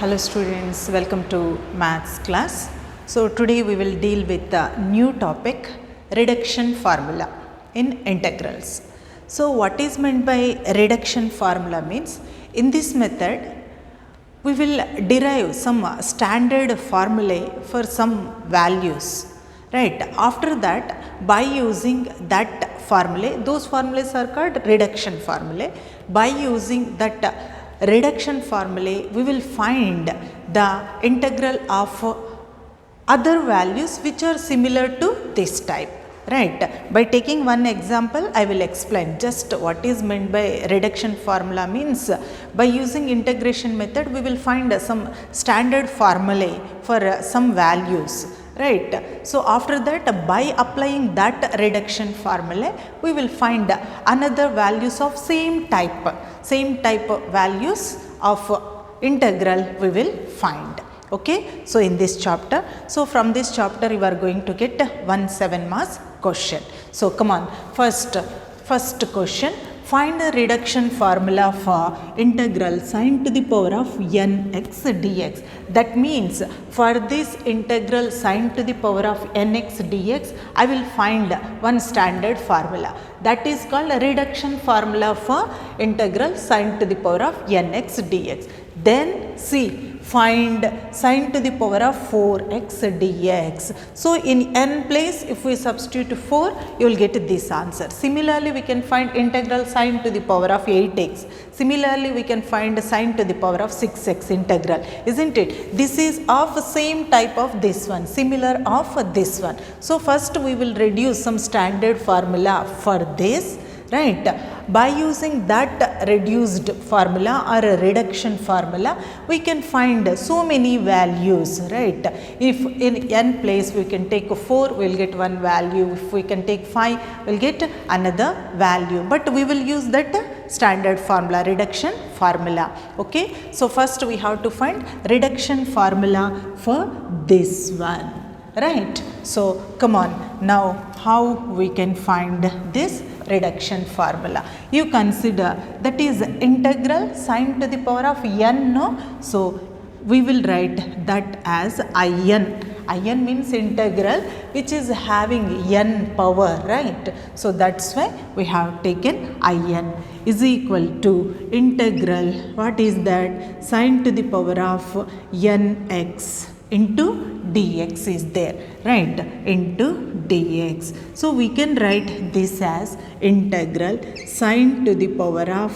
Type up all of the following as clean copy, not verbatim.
Hello students, welcome to maths class. So today we will deal with the new topic, reduction formula in integrals. So what is meant by reduction formula means, in this method we will derive some standard formulae for some values, right? After that, by using that formulae, those formulas are called reduction formulae. By using that reduction formulae, we will find the integral of other values which are similar to this type, right? By taking one example, I will explain just what is meant by reduction formula means. By using integration method, we will find some standard formulae for some values, right? So after that, by applying that reduction formula, we will find another values of same type values of integral we will find. Okay, so in this chapter, so from this chapter you are going to get 1 7 marks question. So come on, first question, find the reduction formula for integral sine to the power of nx dx. That means for this integral sine to the power of nx dx, I will find one standard formula, that is called a reduction formula for integral sine to the power of nx dx. Then see, find sine to the power of 4x dx. So in n place, if we substitute 4, you will get this answer. Similarly, we can find integral sine to the power of 8x. Similarly, we can find sine to the power of 6x integral, isn't it? This is of same type of this one, similar of this one. So first we will reduce some standard formula for this, right? By using that reduced formula or a reduction formula, we can find so many values, right? If in n place we can take 4, we will get one value. If we can take 5, we will get another value. But we will use that standard formula, reduction formula. Okay, so first we have to find reduction formula for this one, right? So come on, now how we can find this reduction formula? You consider that is integral sine to the power of n, no? So we will write that as in. In means integral which is having n power, right? So that's why we have taken in is equal to integral, what is that, sine to the power of nx into dx is there, right? Into dx. So we can write this as integral sine to the power of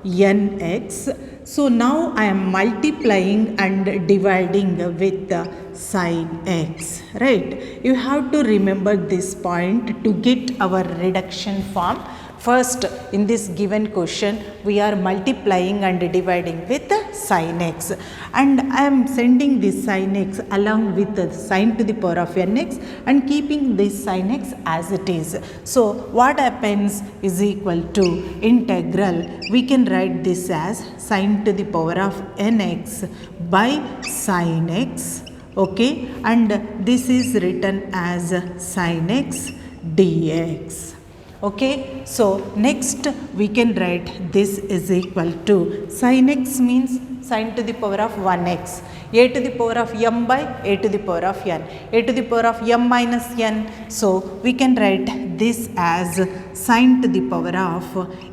nx. So now I am multiplying and dividing with sin x, right? You have to remember this point to get our reduction form. First, in this given question, we are multiplying and dividing with sin x, and I am sending this sin x along with the sine to the power of nx and keeping this sin x as it is. So what happens is equal to integral, we can write this as sine to the power of nx by sin x, okay, and this is written as sin x dx. Okay, so next we can write this is equal to sin x means sine to the power of 1x, a to the power of m by a to the power of n, a to the power of m minus n. So we can write this as sine to the power of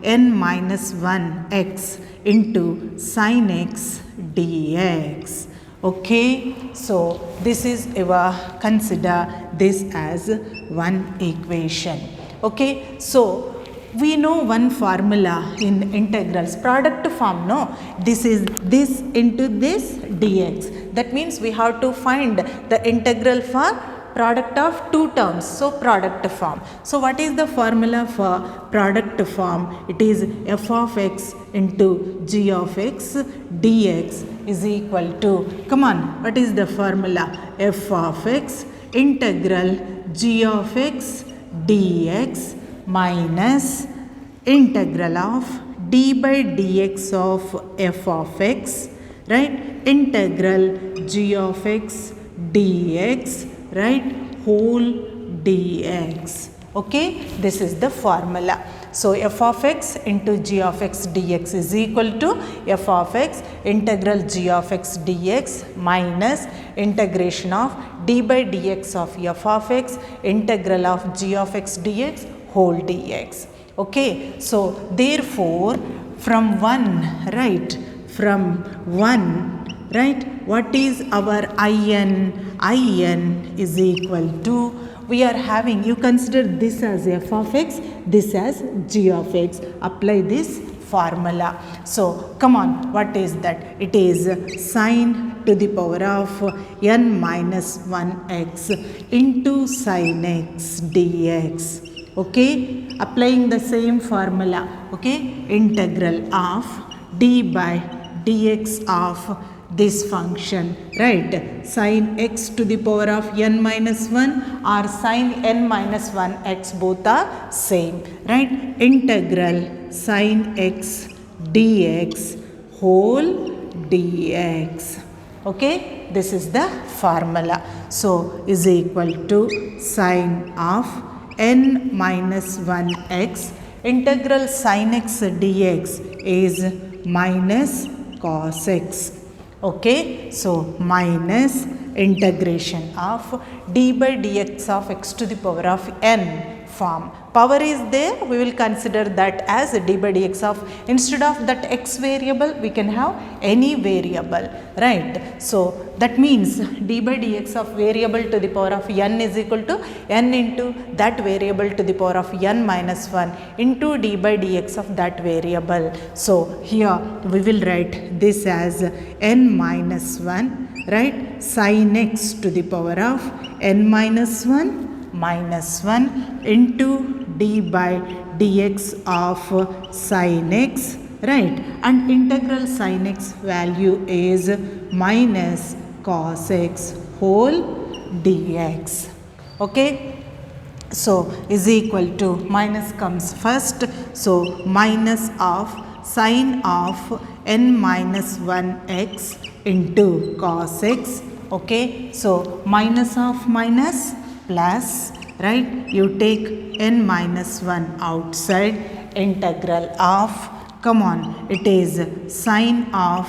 n minus 1x into sin x dx. Okay, so this is our, consider this as one equation. Okay, so we know one formula in integrals, product form, no? This is this into this dx. That means we have to find the integral for product of two terms, so product form. So what is the formula for product form? It is f of x into g of x dx is equal to, come on, what is the formula? F of x integral g of x dx minus integral of d by dx of f of x, right, integral g of x dx, right, whole dx. Okay, this is the formula. So f of x into g of x dx is equal to f of x integral g of x dx minus integration of d by dx of f of x integral of g of x dx whole dx. Okay, so therefore from 1, right, from 1, right, what is our in? In is equal to, we are having, you consider this as f of x, this as g of x, apply this formula. So come on, what is that? It is sine to the power of n minus 1x into sin x dx. Okay, applying the same formula. Okay, integral of d by dx of this function, right, sin x to the power of n minus 1 or sin n minus 1x, both are same, right, integral sin x dx whole dx. Okay, this is the formula. So is equal to sin of n minus 1x integral sin x dx is minus cos x. Okay, so minus integration of d by dx of x to the power of n form. Power is there, we will consider that as d by dx of, instead of that x variable we can have any variable, right. So that means d by dx of variable to the power of n is equal to n into that variable to the power of n minus 1 into d by dx of that variable. So here we will write this as n minus 1, right, sin x to the power of n minus 1 minus 1 into d by dx of sin x, right, and integral sin x value is minus cos x whole dx. Okay, so is equal to, minus comes first, so minus of sin of n minus 1x into cos x. Okay, so minus of minus plus, right, you take n minus 1 outside, integral of, come on, it is sin of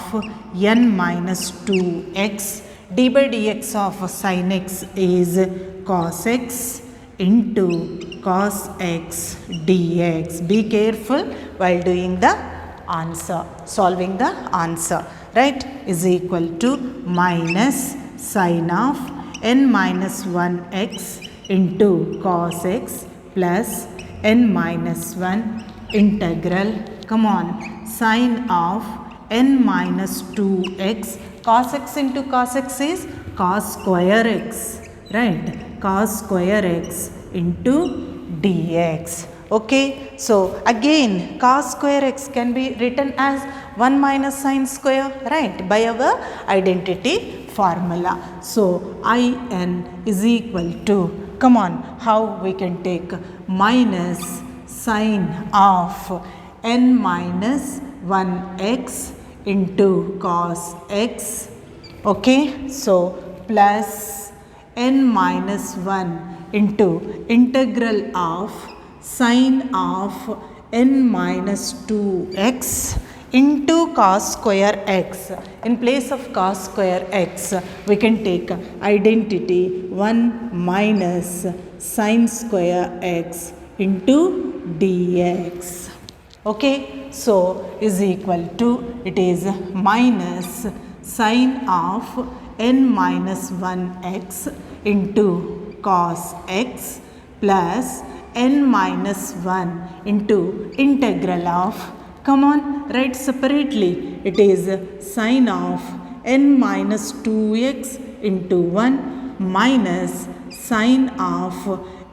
n minus 2x, d by dx of sin x is cos x into cos x dx. Be careful while doing the answer, solving the answer, right, is equal to minus sin of n minus 1x into cos x plus n minus 1 integral, come on, sin of n minus 2x, cos x into cos x is cos square x, right, cos square x into dx. Okay, so again cos square x can be written as 1 minus sin square, right, by our identity formula. So in is equal to, come on, how we can take minus sin of n minus 1x into cos x. Okay, so plus n minus 1 into integral of sin of n minus 2x into cos square x. In place of cos square x, we can take identity 1 minus sin square x into dx. Okay, so is equal to, it is minus sin of n minus 1x into cos x plus n minus 1 into integral of, come on, write separately, it is sin of n minus 2x into 1 minus sin of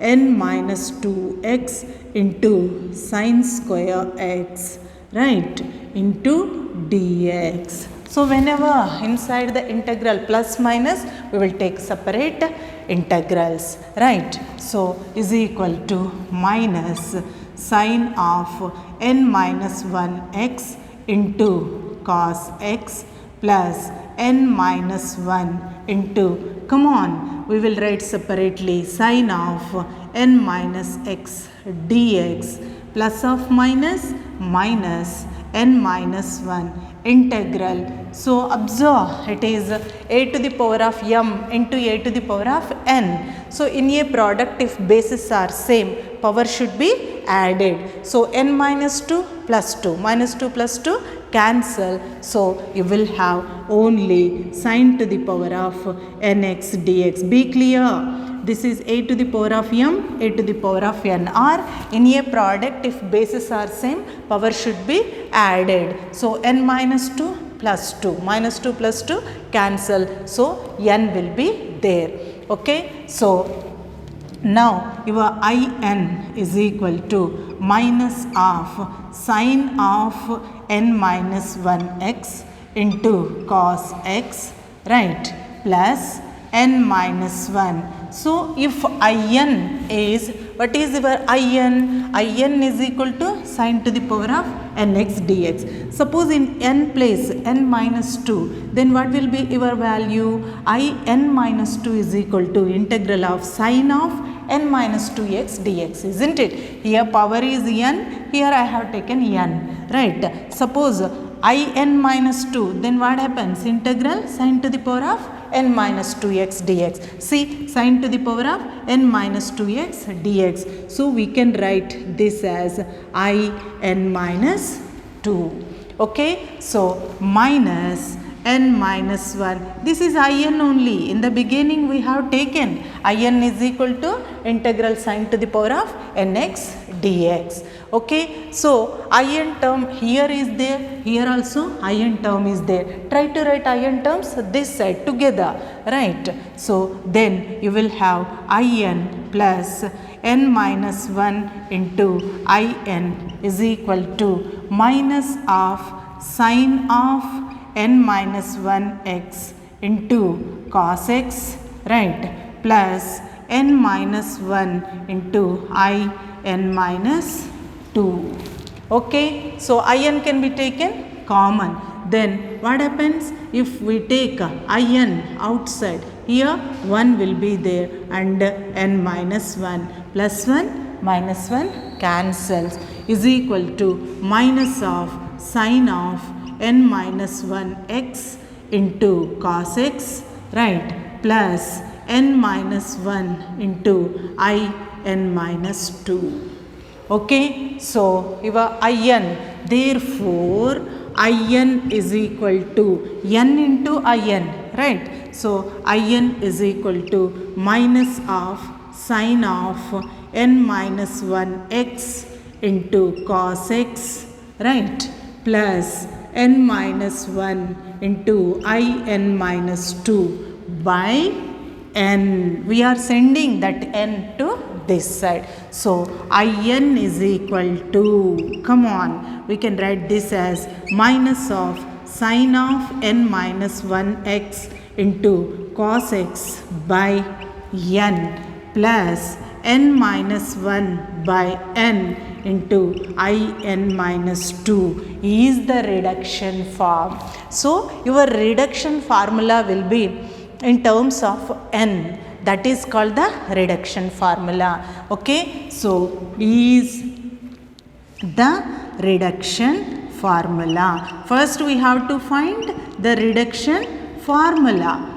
n minus 2x into sin square x, right, into dx. So whenever inside the integral plus minus, we will take separate integrals, right. So is equal to minus sin of n minus 1x into cos x plus n minus 1 into, come on, we will write separately sin of n minus x dx plus of minus minus n minus 1 integral. So observe, it is a to the power of m into a to the power of n. So in a product, if bases are same, power should be added. So n minus 2 plus 2 minus 2 plus 2 cancel. So you will have only sin to the power of nx dx. Be clear, this is a to the power of m, a to the power of n, or in a product if bases are same, power should be added. So n minus 2 plus 2 minus 2 plus 2 cancel. So n will be there. Okay. So now your in is equal to minus of sin of n minus 1x into cos x, right, plus n minus 1. So if in is, what is your in? In is equal to sin to the power of nx dx. Suppose in n place n minus 2, then what will be your value? In minus 2 is equal to integral of sin of n minus 2x dx, isn't it? Here power is n, here I have taken n, right. Suppose in minus 2, then what happens? Integral sin to the power of n minus 2x dx. See, sin to the power of n minus 2x dx. So we can write this as in minus 2. Okay. So minus n minus 1. This is in only. In the beginning we have taken in is equal to integral sin to the power of nx dx. Okay. So in term here is there, here also in term is there. Try to write in terms this side together, right. So then you will have in plus n minus 1 into in is equal to minus of sin of n minus 1x into cos x, right, plus n minus 1 into in minus 2. Okay. So in can be taken common. Then what happens if we take in outside? Here 1 will be there and n minus 1 plus 1 minus 1 cancels, is equal to minus of sin of n minus 1x into cos x, right, plus n minus 1 into in minus 2. Okay. So your in, therefore in is equal to n into in, right. So in is equal to minus of sin of n minus 1x into cos x, right, plus n minus 1 into in minus 2 by n. We are sending that n to this side. So in is equal to, come on, we can write this as minus of sin of n minus 1x into cos x by n plus n minus 1 by n into in minus 2 is the reduction form. So your reduction formula will be in terms of n, that is called the reduction formula. Okay. So is the reduction formula. First we have to find the reduction formula.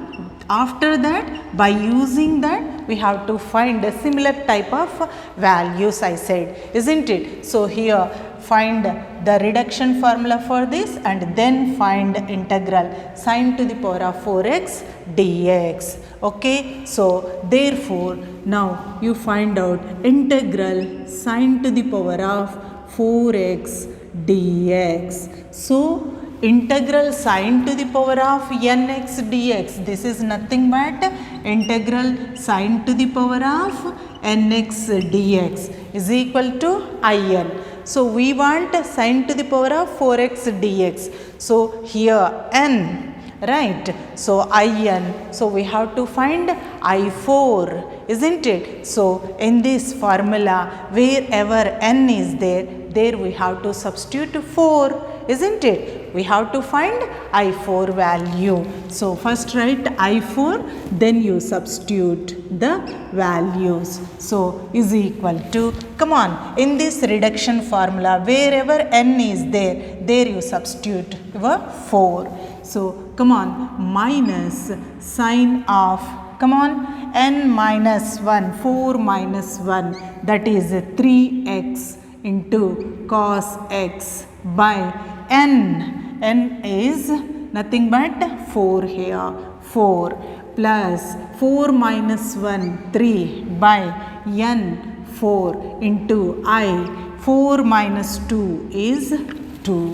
After that, by using that, we have to find a similar type of values, I said, isn't it? So here find the reduction formula for this and then find integral sin to the power of 4x dx. Okay. So therefore now you find out integral sin to the power of 4x dx. So integral sin to the power of nx dx, this is nothing but integral sin to the power of nx dx is equal to in. So we want sin to the power of 4x dx. So here n, right. So in, so we have to find I4, isn't it? So in this formula, wherever n is there, we have to substitute 4, isn't it? we have to find I4 value. So first write I4, then you substitute the values. So is equal to, come on, in this reduction formula, wherever n is there you substitute your 4. So come on, minus sine of, come on, n minus 1, 4 minus 1, that is 3x into cos x by n. N is nothing but 4 here, 4 plus 4 minus 1, 3 by n, 4 into I, 4 minus 2 is 2.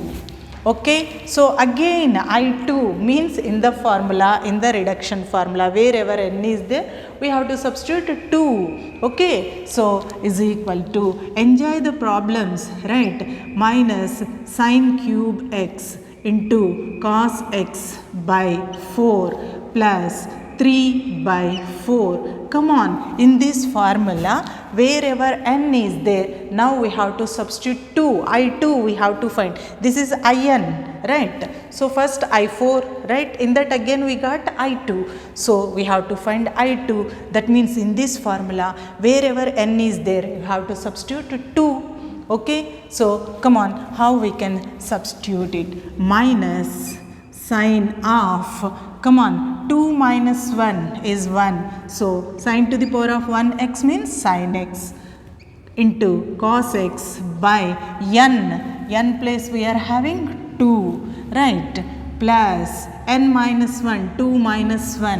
Okay, so again I2 means in the formula, in the reduction formula, wherever n is there, we have to substitute 2. Okay, so is equal to, enjoy the problems, right, minus sine cube x into cos x by 4 plus 3 by 4. Come on, in this formula, wherever n is there, now we have to substitute 2. I2 we have to find. This is In, right? So first I4, right? In that again we got I2. So we have to find I2. That means in this formula, wherever n is there, you have to substitute 2. Okay? So come on, how we can substitute it? Minus sine of, come on, 2 minus 1 is 1. So sine to the power of 1x means sine x into cos x by n place we are having 2, right, plus n minus 1, 2 minus 1,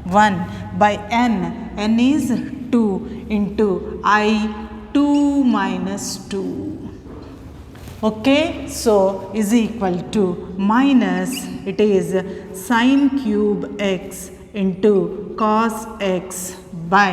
1 by n is 2 into I 2 minus 2. Okay, so is equal to minus, it is sine cube x into cos x by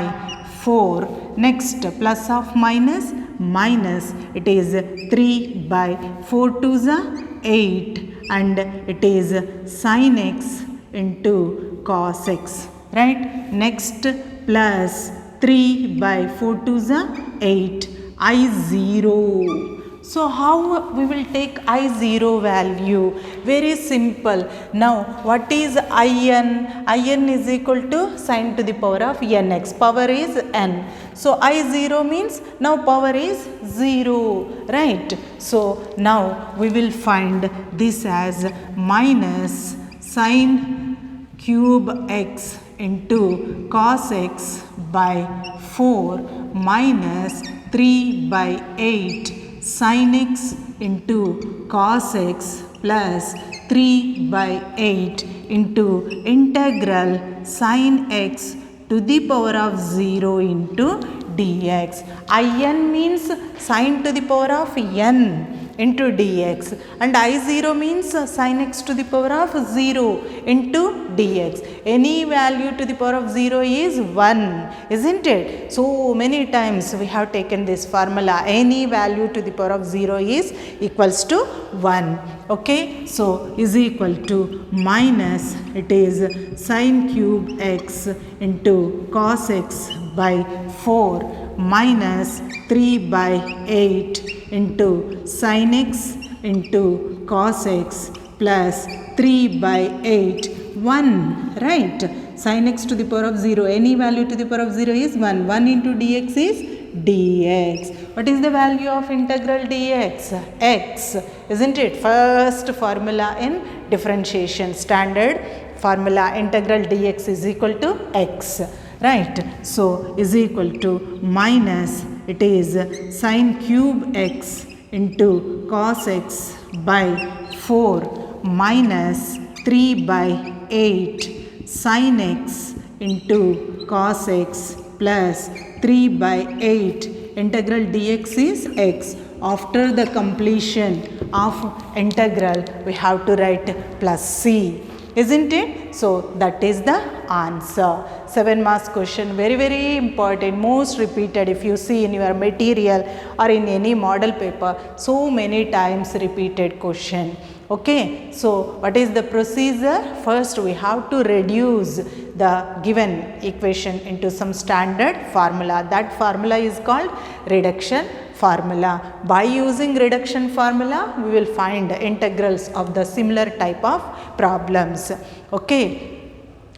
4. Next, plus of minus, minus, it is 3 by 4 to the 8, and it is sine x into cos x, right? Next, plus 3 by 4 to the 8, I0. So how we will take I0 value? Very simple. Now what is In? In is equal to sine to the power of nx. Power is n. So I0 means now power is 0. Right? So now we will find this as minus sine cube x into cos x by 4 minus 3 by 8 sin x into cos x plus 3 by 8 into integral sin x to the power of 0 into dx. In means sin to the power of n into dx, and I0 means sin x to the power of 0 into dx. Any value to the power of 0 is 1, isn't it? So many times we have taken this formula, any value to the power of 0 is equals to 1. Okay, so is equal to minus, it is sin cube x into cos x by 4 minus 3 by 8 into sin x into cos x plus 3 by 8, 1, right? Sin x to the power of 0, any value to the power of 0 is 1. 1 into dx is dx. What is the value of integral dx? X, isn't it? First formula in differentiation, standard formula, integral dx is equal to x. Right, so is equal to minus, it is sin cube x into cos x by 4 minus 3 by 8 sin x into cos x plus 3 by 8, integral dx is x. After the completion of integral, we have to write plus c, isn't it? So that is the answer. 7 marks question, very important, most repeated. If you see in your material or in any model paper, so many times repeated question. Okay, so what is the procedure? First we have to reduce the given equation into some standard formula. That formula is called reduction formula. By using reduction formula, we will find integrals of the similar type of problems. Okay.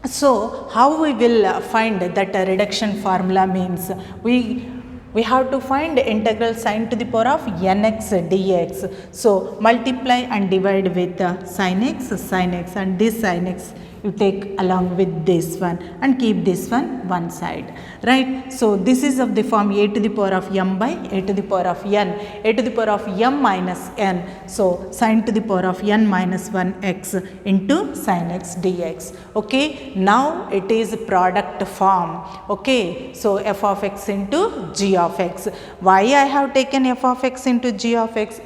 So how we will find that reduction formula means we have to find integral sin to the power of nx dx. So multiply and divide with sin x and this sin x you take along with this one and keep this one side, right. So this is of the form a to the power of m by a to the power of n, a to the power of m minus n. So sin to the power of n minus 1x into sin x dx. Okay. Now it is product form. Okay. So f of x into g of x. Why I have taken f of x into g of x?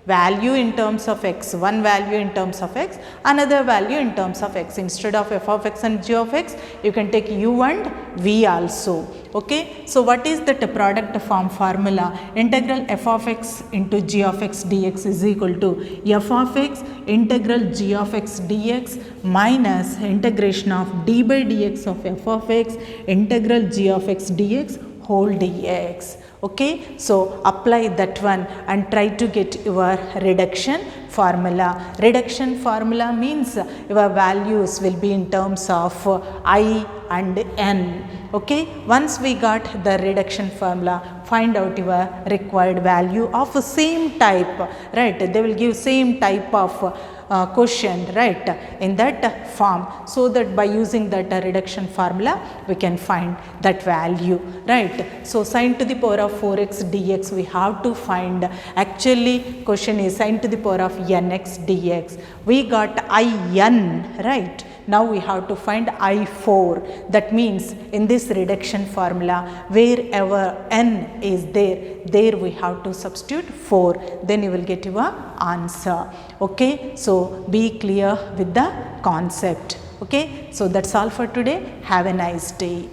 Value in terms of x, one value in terms of x, another value in terms of x. Instead of f of x and g of x, you can take u and v also. Okay. So what is that product form formula? Integral f of x into g of x dx is equal to f of x integral g of x dx minus integration of d by dx of f of x integral g of x dx whole dx. Okay. So apply that one and try to get your reduction formula. Reduction formula means your values will be in terms of I and n. Okay. Once we got the reduction formula, find out your required value of same type, right. They will give same type of question, right, in that form, so that by using that reduction formula we can find that value, right. So sin to the power of 4x dx we have to find. Actually question is sin to the power of nx dx. We got in, right. Now we have to find I4. That means in this reduction formula, wherever n is there we have to substitute 4. Then you will get your answer. Okay. So be clear with the concept. Okay. So that's all for today. Have a nice day.